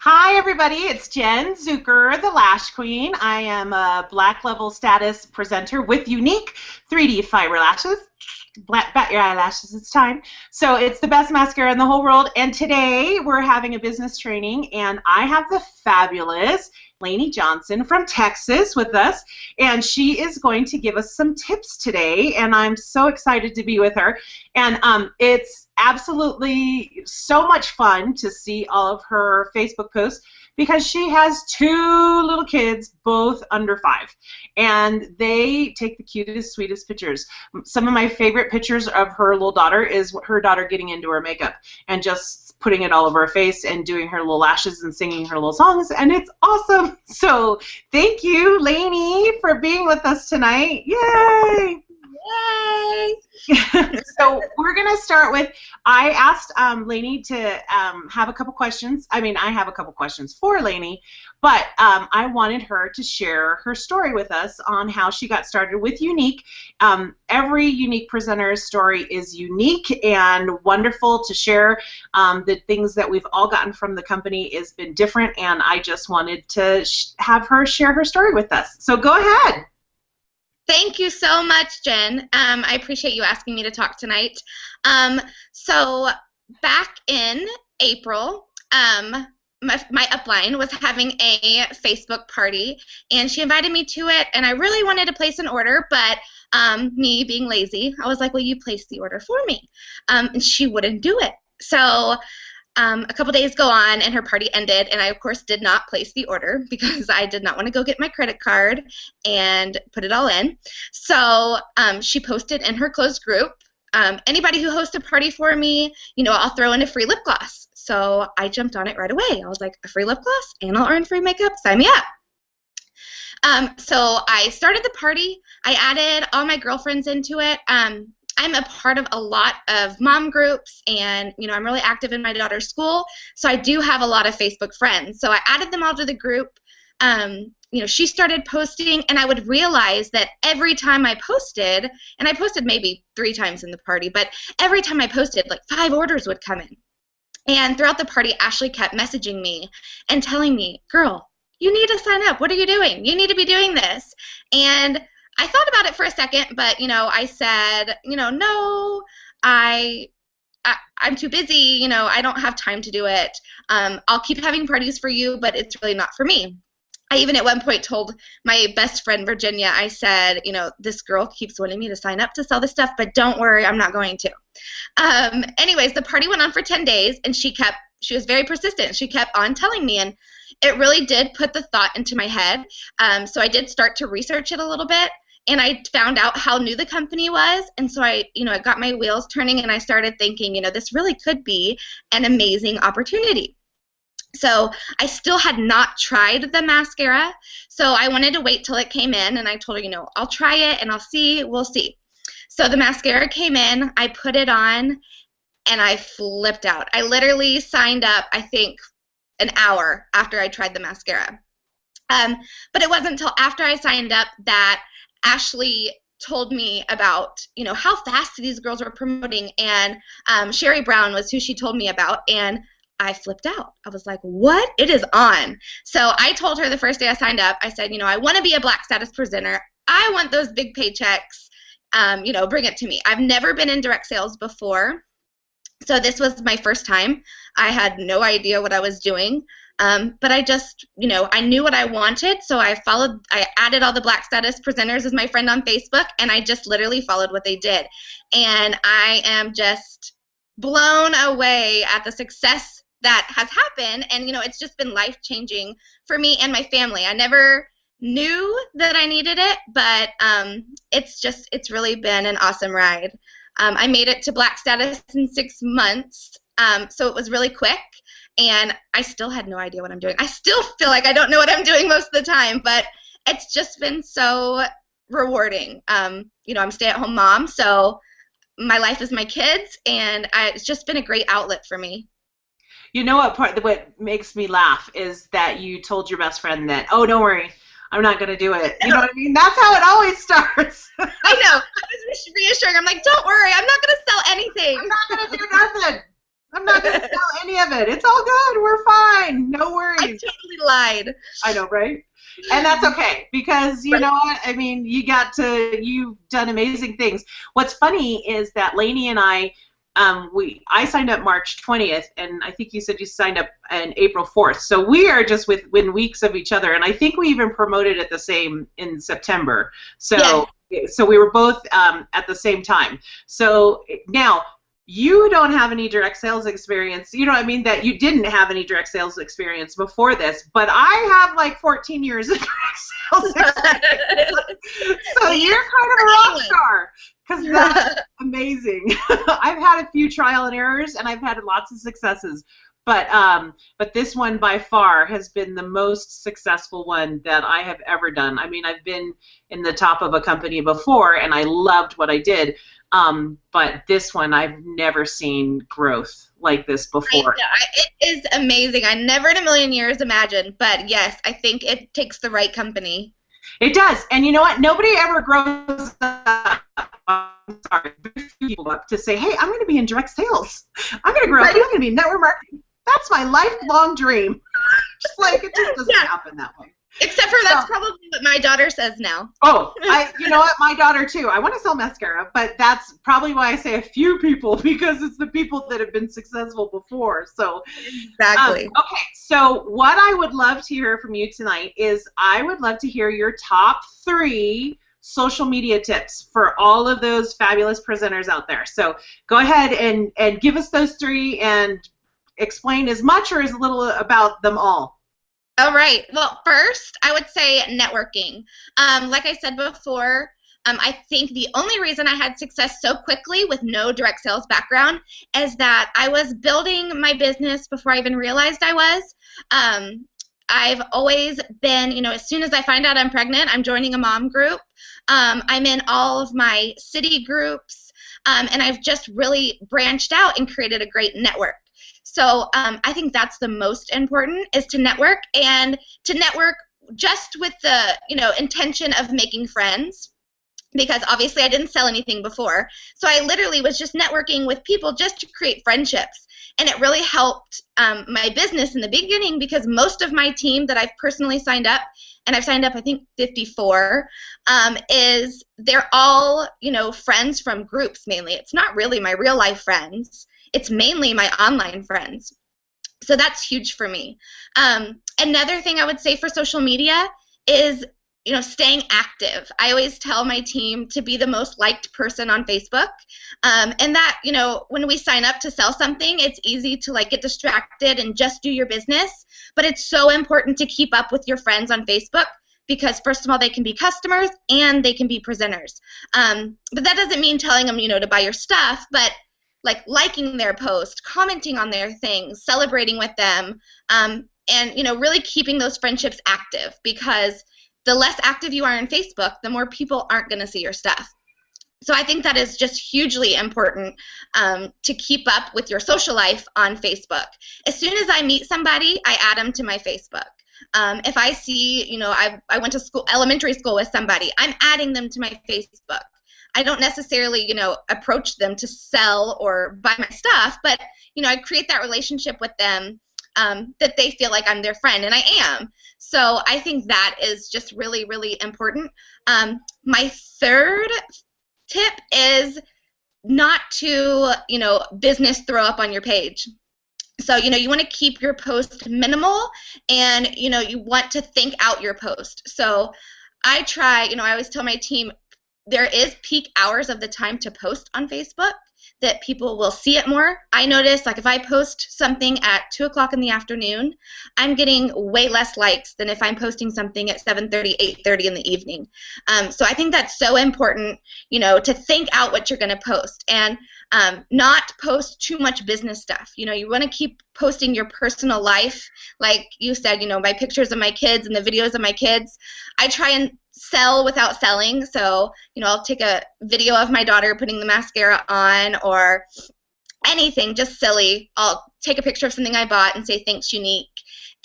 Hi, everybody. It's Jen Zucker, the Lash Queen. I am a black level status presenter with Younique 3D fiber lashes. Bat your eyelashes, it's time. So it's the best mascara in the whole world. And today we're having a business training, and I have the fabulous Laine Johnson from Texas with us, and she is going to give us some tips today, and I'm so excited to be with her. And it's absolutely so much fun to see all of her Facebook posts because she has two little kids, both under 5, and they take the cutest, sweetest pictures. Some of my favorite pictures of her little daughter is her daughter getting into her makeup and just putting it all over her face and doing her little lashes and singing her little songs, and it's awesome. So thank you, Laine, for being with us tonight. Yay! Yay! So we're going to start with, I asked Laine to have a couple questions. I mean, I have a couple questions for Laine, but I wanted her to share her story with us on how she got started with Younique. Every Younique presenter's story is unique and wonderful to share. The things that we've all gotten from the company has been different, and I just wanted to have her share her story with us. So go ahead. Thank you so much, Jen. I appreciate you asking me to talk tonight. So back in April, my upline was having a Facebook party, and she invited me to it, and I really wanted to place an order, but me being lazy, I was like, well, you place the order for me. And she wouldn't do it. So a couple days go on, and her party ended, and I, of course, did not place the order because I did not want to go get my credit card and put it all in. So she posted in her closed group, anybody who hosts a party for me, I'll throw in a free lip gloss. So I jumped on it right away. I was like, a free lip gloss, and I'll earn free makeup? Sign me up. So I started the party. I added all my girlfriends into it. I'm a part of a lot of mom groups, and I'm really active in my daughter's school, so I do have a lot of Facebook friends. So I added them all to the group. She started posting, and I would realize that every time I posted, and I posted maybe 3 times in the party, but every time I posted, like 5 orders would come in. And throughout the party, Ashley kept messaging me and telling me, girl, you need to sign up. What are you doing? You need to be doing this. And I thought about it for a second, but, I said, no, I'm too busy, I don't have time to do it. I'll keep having parties for you, but it's really not for me. I even at one point told my best friend, Virginia, I said, this girl keeps wanting me to sign up to sell this stuff, but don't worry, I'm not going to. Anyways, the party went on for 10 days, and she was very persistent. She kept on telling me, and it really did put the thought into my head. So I did start to research it a little bit. And I found out how new the company was, and so I got my wheels turning, and I started thinking, this really could be an amazing opportunity. So I still had not tried the mascara, so I wanted to wait till it came in, and I told her, I'll try it, and we'll see. So the mascara came in, I put it on, and I flipped out. I literally signed up, I think, an hour after I tried the mascara. But it wasn't until after I signed up that Ashley told me about, how fast these girls were promoting, and Sherry Brown was who she told me about, and I flipped out. I was like, what? It is on. So I told her the first day I signed up, I said, I want to be a black status presenter. I want those big paychecks. Bring it to me. I've never been in direct sales before, so this was my first time. I had no idea what I was doing. But I just, I knew what I wanted, so I added all the black status presenters as my friend on Facebook, and I just literally followed what they did. And I am just blown away at the success that has happened, and, it's just been life-changing for me and my family. I never knew that I needed it, but it's really been an awesome ride. I made it to black status in 6 months, so it was really quick. And I still had no idea what I'm doing. I still feel like I don't know what I'm doing most of the time, but it's just been so rewarding. I'm a stay-at-home mom, so my life is my kids, and it's just been a great outlet for me. What makes me laugh is that you told your best friend that, oh, don't worry, I'm not going to do it. You know what I mean? That's how it always starts. I know. I was reassuring. I'm like, don't worry, I'm not going to sell anything. I'm not going to do nothing. I'm not going to sell any of it. It's all good. We're fine. No worries. I totally lied. I know, right? And that's okay, because you know what? I mean, you've done amazing things. What's funny is that Laine and I I signed up March 20th, and I think you said you signed up on April 4th. So we are just within weeks of each other, and I think we even promoted at the same in September. So so we were both at the same time. So now, you don't have any direct sales experience. You know what I mean? That you didn't have any direct sales experience before this, but I have like 14 years of direct sales experience. So you're kind of a rock star, because that's amazing. I've had a few trial and errors, and I've had lots of successes. But this one by far has been the most successful one that I have ever done. I mean, I've been in the top of a company before, and I loved what I did. But this one, I've never seen growth like this before. It is amazing. I never in a million years imagined. But yes, I think it takes the right company. It does. And you know what? Nobody ever grows up. People up to say, hey, I'm going to be in direct sales. I'm going to grow up. I'm going to be in network marketing. That's my lifelong dream. It just doesn't happen that way. Except for that's probably what my daughter says now. Oh, you know what? My daughter too. I want to sell mascara, but that's probably why I say a few people, because it's the people that have been successful before. So exactly. Okay, so what I would love to hear from you tonight is I would love to hear your top 3 social media tips for all of those fabulous presenters out there. So go ahead and give us those 3 and explain as much or as little about them all. All right. Well, first, I would say networking. Like I said before, I think the only reason I had success so quickly with no direct sales background is that I was building my business before I even realized I was. I've always been, as soon as I find out I'm pregnant, I'm joining a mom group. I'm in all of my city groups, and I've just really branched out and created a great network. So I think that's the most important, is to network, and to network just with the intention of making friends, because obviously I didn't sell anything before. So I literally was just networking with people just to create friendships, and it really helped my business in the beginning, because most of my team that I've personally signed up, and I've signed up I think 54, is they're all friends from groups mainly. It's not really my real life friends. It's mainly my online friends. So that's huge for me. Another thing I would say for social media is, staying active. I always tell my team to be the most liked person on Facebook. And that, when we sign up to sell something, it's easy to get distracted and just do your business. But it's so important to keep up with your friends on Facebook, because first of all, they can be customers and they can be presenters. But that doesn't mean telling them, to buy your stuff, but liking their post, commenting on their things, celebrating with them, and really keeping those friendships active, because the less active you are on Facebook, the more people aren't going to see your stuff. So I think that is just hugely important, to keep up with your social life on Facebook. As soon as I meet somebody, I add them to my Facebook. If I see, I went to elementary school with somebody, I'm adding them to my Facebook. I don't necessarily, approach them to sell or buy my stuff, but, I create that relationship with them, that they feel like I'm their friend, and I am. So I think that is just really, really important. My third tip is not to, business throw up on your page. So, you want to keep your post minimal, and, you want to think out your post. So I try, I always tell my team, there is peak hours of the time to post on Facebook that people will see it more. I notice, if I post something at 2 o'clock in the afternoon, I'm getting way less likes than if I'm posting something at 7:30, 8:30 in the evening. So I think that's so important, to think out what you're going to post, and not post too much business stuff. You want to keep posting your personal life. Like you said, my pictures of my kids and the videos of my kids. I try and sell without selling. So, I'll take a video of my daughter putting the mascara on, or anything just silly. I'll take a picture of something I bought and say, thanks, Younique.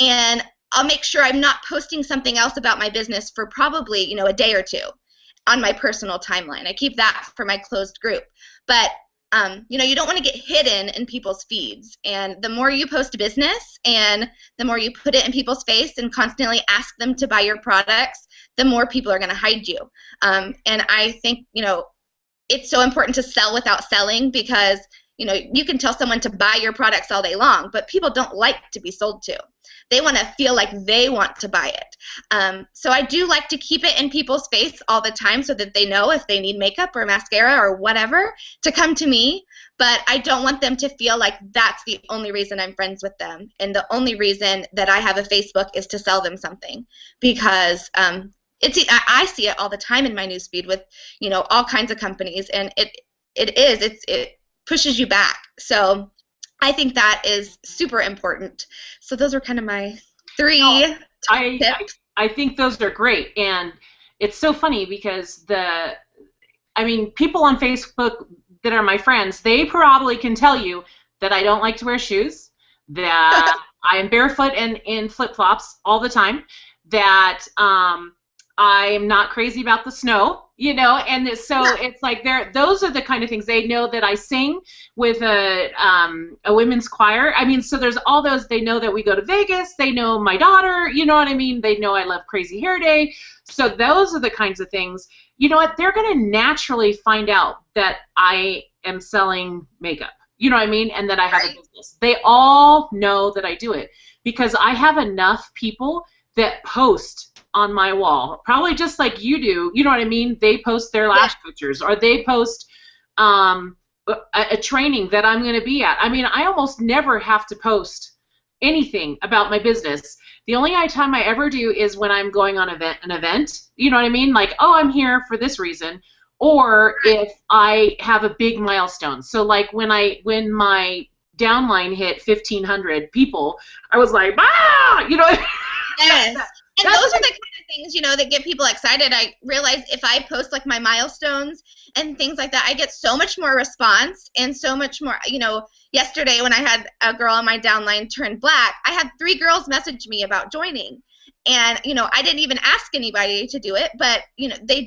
And I'll make sure I'm not posting something else about my business for probably, a day or two on my personal timeline. I keep that for my closed group. But you know, you don't want to get hidden in people's feeds. And the more you post business and the more you put it in people's face and constantly ask them to buy your products, the more people are going to hide you. And I think, you know, it's so important to sell without selling, because, you know, you can tell someone to buy your products all day long, but people don't like to be sold to. They want to feel like they want to buy it. So I do like to keep it in people's face all the time so that they know if they need makeup or mascara or whatever to come to me. But I don't want them to feel like that's the only reason I'm friends with them. And the only reason that I have a Facebook is to sell them something. Because I see it all the time in my newsfeed with, you know, all kinds of companies. And it pushes you back. So I think that is super important. So those are kind of my three tips. I think those are great. And it's so funny because people on Facebook that are my friends, they probably can tell you that I don't like to wear shoes, that I am barefoot and in flip-flops all the time, that I'm not crazy about the snow, you know, and so it's like those are the kind of things. They know that I sing with a women's choir. I mean, so there's all those. They know that we go to Vegas. They know my daughter, you know what I mean? They know I love Crazy Hair Day. So those are the kinds of things. You know what? They're going to naturally find out that I am selling makeup, you know what I mean, and that I have a business. They all know that I do it because I have enough people that post on my wall, probably just like you do, you know what I mean? They post their lash pictures, or they post a training that I'm going to be at. I mean, I almost never have to post anything about my business. The only time I ever do is when I'm going on an event, you know what I mean? Like, oh, I'm here for this reason, or if I have a big milestone. So like when my downline hit 1,500 people, I was like, ah, you know. Yes. And those are the kind of things, you know, that get people excited. I realize if I post like my milestones and things like that, I get so much more response and so much more, you know. Yesterday when I had a girl on my downline turn black, I had 3 girls message me about joining. And, you know, I didn't even ask anybody to do it, but, you know, they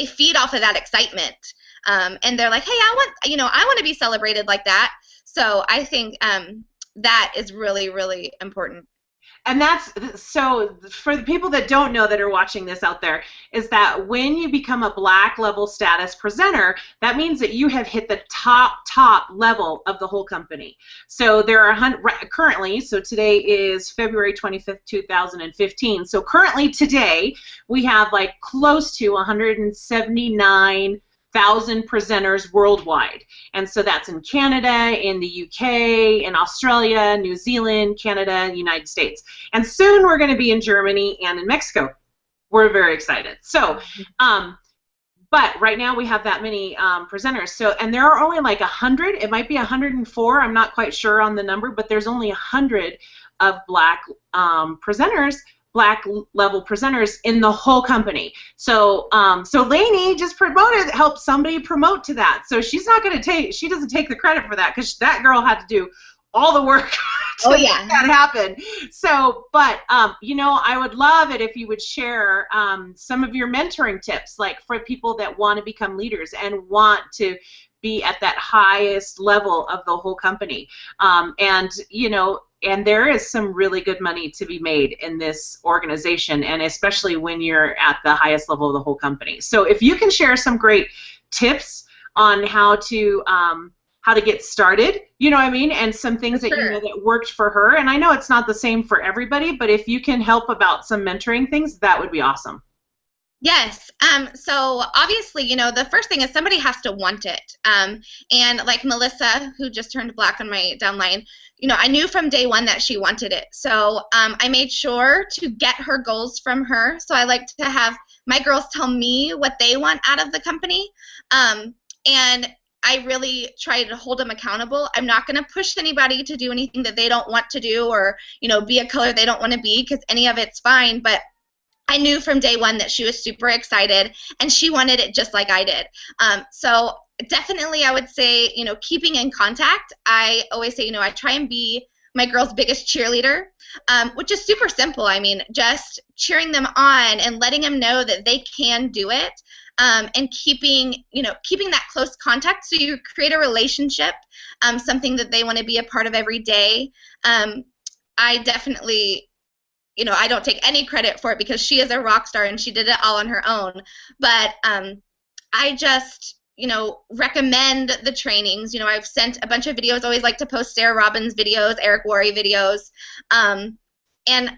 feed off of that excitement. And they're like, hey, I want to be celebrated like that. So I think that is really, really important. And that's, so for the people that don't know that are watching this out there, is that when you become a black level status presenter, that means that you have hit the top level of the whole company. So there are currently, so today is February 25th, 2015. So currently today, we have like close to 179,000 presenters worldwide. And so that's in Canada, in the UK, in Australia, New Zealand, Canada, United States. And soon we're going to be in Germany and in Mexico. We're very excited. So, but right now we have that many presenters. So, and there are only like 100, it might be 104, I'm not quite sure on the number, but there's only 100 of black presenters, black level presenters in the whole company. So so Laine just helped somebody promote to that. So she's not going to she doesn't take the credit for that, because that girl had to do all the work to make that happen. So, but you know, I would love it if you would share some of your mentoring tips, like for people that want to become leaders and want to be at that highest level of the whole company. And you know, and there is some really good money to be made in this organization, and especially when you're at the highest level of the whole company. So if you can share some great tips on how to get started, you know what I mean, and some things that you know that worked for her. And I know it's not the same for everybody, but if you can help about some mentoring things, that would be awesome. Yes. So obviously, you know, the first thing is somebody has to want it. And like Melissa, who just turned black on my downline, you know, I knew from day one that she wanted it. So I made sure to get her goals from her. So I like to have my girls tell me what they want out of the company. And I really try to hold them accountable. I'm not going to push anybody to do anything that they don't want to do, or, you know, be a color they don't want to be, because any of it's fine. But I knew from day one that she was super excited, and she wanted it just like I did. So definitely I would say, you know, keeping in contact. I always say, you know, I try and be my girl's biggest cheerleader, which is super simple. I mean, just cheering them on and letting them know that they can do it. and keeping that close contact, so you create a relationship, something that they want to be a part of every day. I definitely, I don't take any credit for it because she is a rock star and she did it all on her own. But I just, recommend the trainings. I've sent a bunch of videos. Always like to post Sarah Robbins videos, Eric Worre videos. And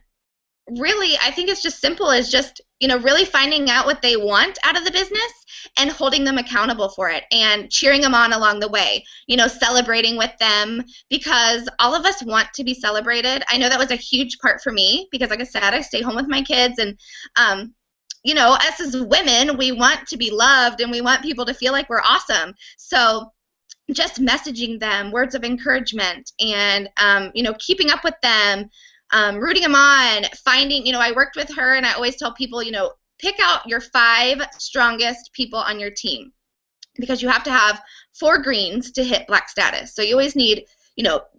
really, I think it's just simple as just, really finding out what they want out of the business and holding them accountable for it and cheering them on along the way, celebrating with them, because all of us want to be celebrated. I know that was a huge part for me because, like I said, I stay home with my kids, and us as women, we want to be loved and we want people to feel like we're awesome. So just messaging them words of encouragement and, keeping up with them, rooting them on, finding, I worked with her, and I always tell people, pick out your 5 strongest people on your team, because you have to have 4 greens to hit black status. So you always need,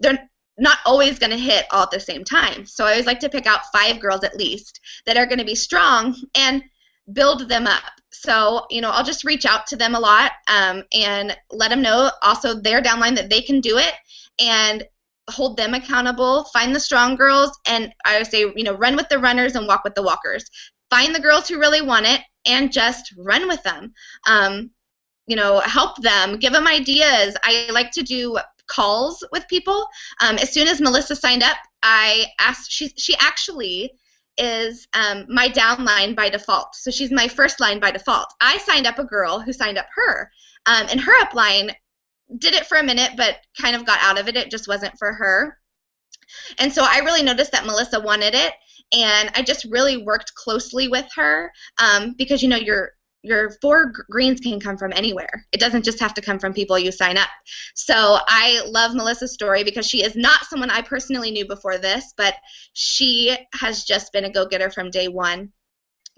they're not always going to hit all at the same time. So I always like to pick out 5 girls at least that are going to be strong and build them up. So, I'll just reach out to them a lot, and let them know also their downline that they can do it, and hold them accountable. Find the strong girls, and I would say, run with the runners and walk with the walkers. Find the girls who really want it and just run with them. Help them, give them ideas. I like to do calls with people. As soon as Melissa signed up, I asked, she actually is my downline by default. So she's my first line by default. I signed up a girl who signed up her, and her upline did it for a minute but kind of got out of it. It just wasn't for her. And so I really noticed that Melissa wanted it, and I just really worked closely with her, because your 4 greens can come from anywhere. It doesn't just have to come from people you sign up. So I love Melissa's story because she is not someone I personally knew before this, but she has just been a go-getter from day one.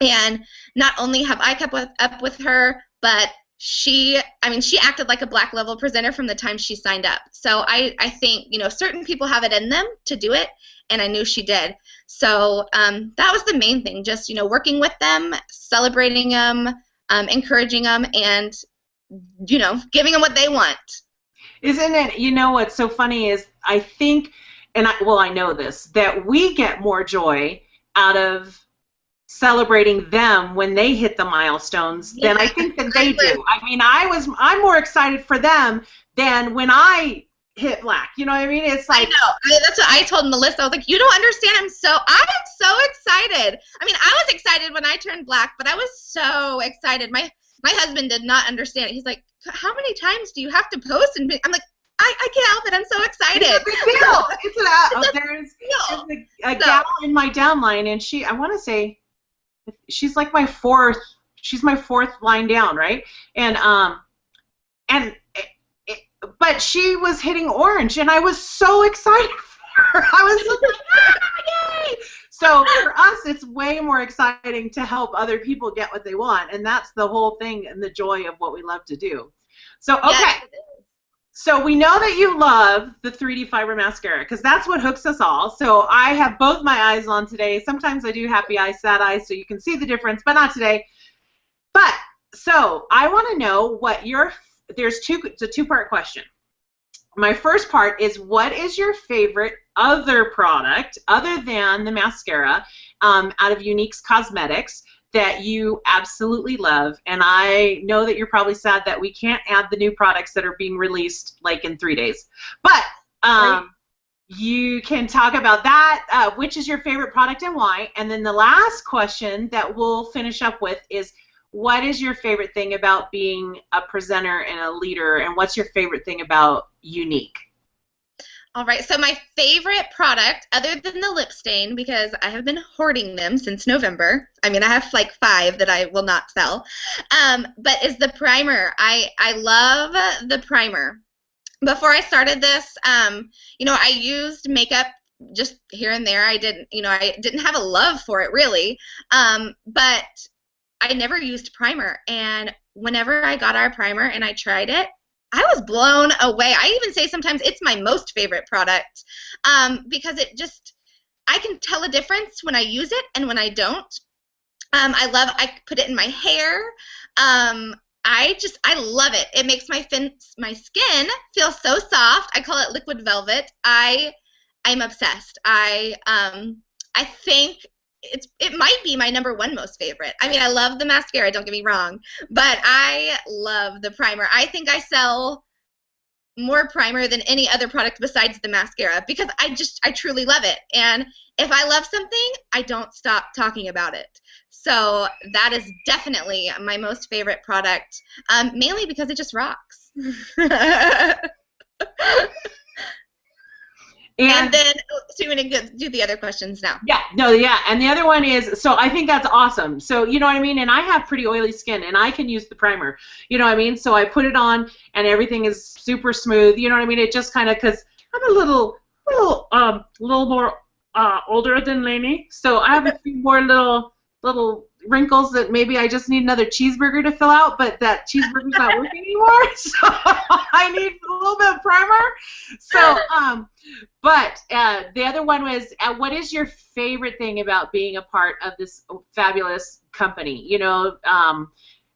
And not only have I kept up with her, but she acted like a black level presenter from the time she signed up. So I think, certain people have it in them to do it, and I knew she did. So that was the main thing, just, working with them, celebrating them, encouraging them, and, giving them what they want. Isn't it, what's so funny is I think, and I know this, that we get more joy out of celebrating them when they hit the milestones than I think that they do. I mean, I'm more excited for them than when I hit black. You know what I mean? It's like, I know. That's what I told Melissa. I was like, you don't understand. I am so excited. I mean, I was excited when I turned black, but I was so excited. My husband did not understand it. He's like, how many times do you have to post? And I'm like, I can't help it. I'm so excited. It's a big deal. There's a gal in my downline, and I want to say, she's like my 4th. She's my 4th line down, right? But she was hitting orange, and I was so excited for her. I was like, yay! So for us, it's way more exciting to help other people get what they want, and that's the whole thing and the joy of what we love to do. So okay. Yes. So we know that you love the 3D fiber mascara because that's what hooks us all. So I have both my eyes on today. Sometimes I do happy eyes, sad eyes, so you can see the difference, but not today. But so I want to know what it's a 2-part question. My first part is, what is your favorite other product other than the mascara out of Younique's Cosmetics that you absolutely love? And I know that you're probably sad that we can't add the new products that are being released like in 3 days. But you can talk about that. Which is your favorite product and why? And then the last question that we'll finish up with is, what is your favorite thing about being a presenter and a leader? And what's your favorite thing about Younique? All right, so my favorite product, other than the lip stain, because I have been hoarding them since November. I mean, I have like 5 that I will not sell, but is the primer. I love the primer. Before I started this, I used makeup just here and there. I didn't have a love for it really, but I never used primer. And whenever I got our primer and I tried it, I was blown away. I even say sometimes it's my most favorite product because I can tell a difference when I use it and when I don't. I put it in my hair. I love it. It makes my skin feel so soft. I call it liquid velvet. I'm obsessed. I think it might be my #1 most favorite. I mean, I love the mascara, don't get me wrong, but I love the primer. I think I sell more primer than any other product besides the mascara because I truly love it. And if I love something, I don't stop talking about it. So that is definitely my most favorite product, mainly because it just rocks. And then, so you want to do the other questions now? Yeah, no, yeah. And the other one is, so I think that's awesome. So, you know what I mean? And I have pretty oily skin, and I can use the primer. You know what I mean? So I put it on, and everything is super smooth. You know what I mean? It just kind of, because I'm a little more older than Lainey, so I have a few more little wrinkles that maybe I just need another cheeseburger to fill out, but that cheeseburger's not working anymore, so I need a little bit of primer. So, but the other one was, what is your favorite thing about being a part of this fabulous company? You know,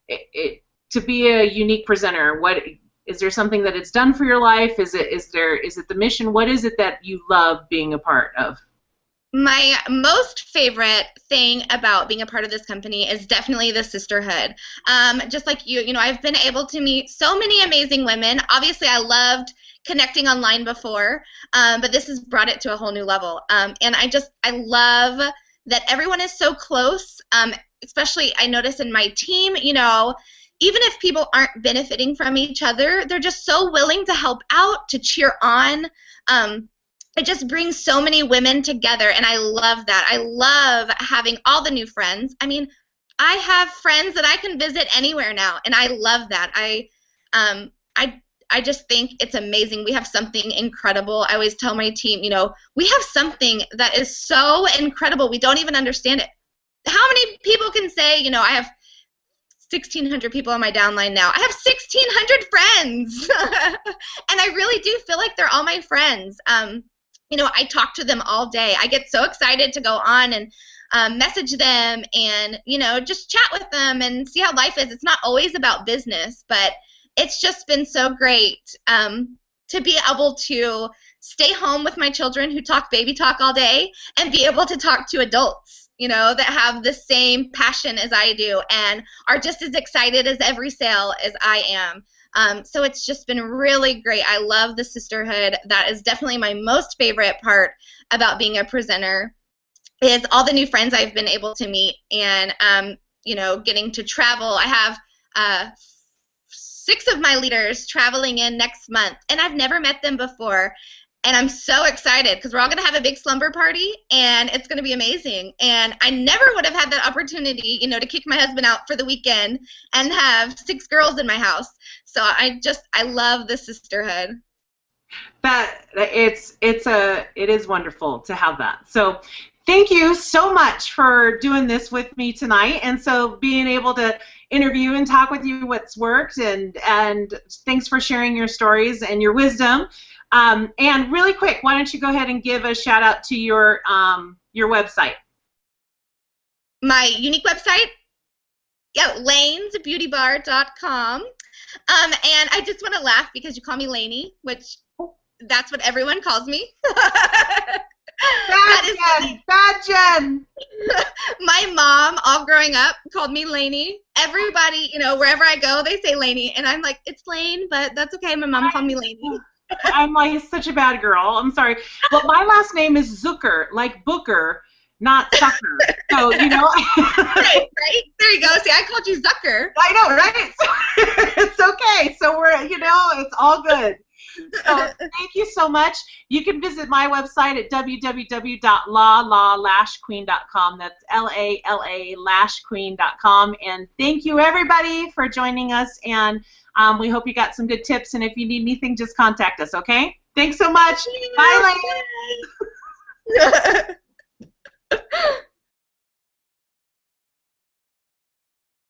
to be a Younique presenter, what is there something that it's done for your life? Is it the mission? What is it that you love being a part of? My most favorite thing about being a part of this company is definitely the sisterhood. Just like you know, I've been able to meet so many amazing women. Obviously, I loved connecting online before, but this has brought it to a whole new level. And I love that everyone is so close, especially I notice in my team, you know, even if people aren't benefiting from each other, they're just so willing to help out, to cheer on. It just brings so many women together, and I love that. I love having all the new friends. I mean, I have friends that I can visit anywhere now, and I love that. I just think it's amazing. We have something incredible. I always tell my team, you know, we have something that is so incredible, we don't even understand it. How many people can say, you know, I have 1,600 people on my downline now. I have 1,600 friends, and I really do feel like they're all my friends. You know, I talk to them all day. I get so excited to go on and message them and, you know, just chat with them and see how life is. It's not always about business, but it's just been so great to be able to stay home with my children who talk baby talk all day and be able to talk to adults, you know, that have the same passion as I do and are just as excited as every sale as I am. So it's just been really great. I love the sisterhood. That is definitely my most favorite part about being a presenter, is all the new friends I've been able to meet and, you know, getting to travel. I have 6 of my leaders traveling in next month, and I've never met them before. And I'm so excited because we're all going to have a big slumber party, and it's going to be amazing. And I never would have had that opportunity, you know, to kick my husband out for the weekend and have 6 girls in my house. So I love the sisterhood. It is wonderful to have that. So thank you so much for doing this with me tonight, and so being able to interview and talk with you what's worked, and thanks for sharing your stories and your wisdom. And really quick, why don't you go ahead and give a shout out to your website? My Younique website? Yeah, lainesbeautybar.com. And I just want to laugh because you call me Lainey, which that's what everyone calls me. Bad Jen. My mom, all growing up, called me Lainey. Everybody, you know, wherever I go, they say Lainey, and I'm like, it's Laine, but that's okay. My mom called me Lainey. I'm like such a bad girl. I'm sorry, but my last name is Zucker, like Booker, not Zucker. So you know. right. There you go. See, I called you Zucker. I know, right? So, it's okay. So we're, you know, it's all good. So thank you so much. You can visit my website at www.lashqueen.com. That's LALA lashqueen.com. And thank you everybody for joining us. And we hope you got some good tips. And if you need anything, just contact us. Okay? Thanks so much. Bye, Laine.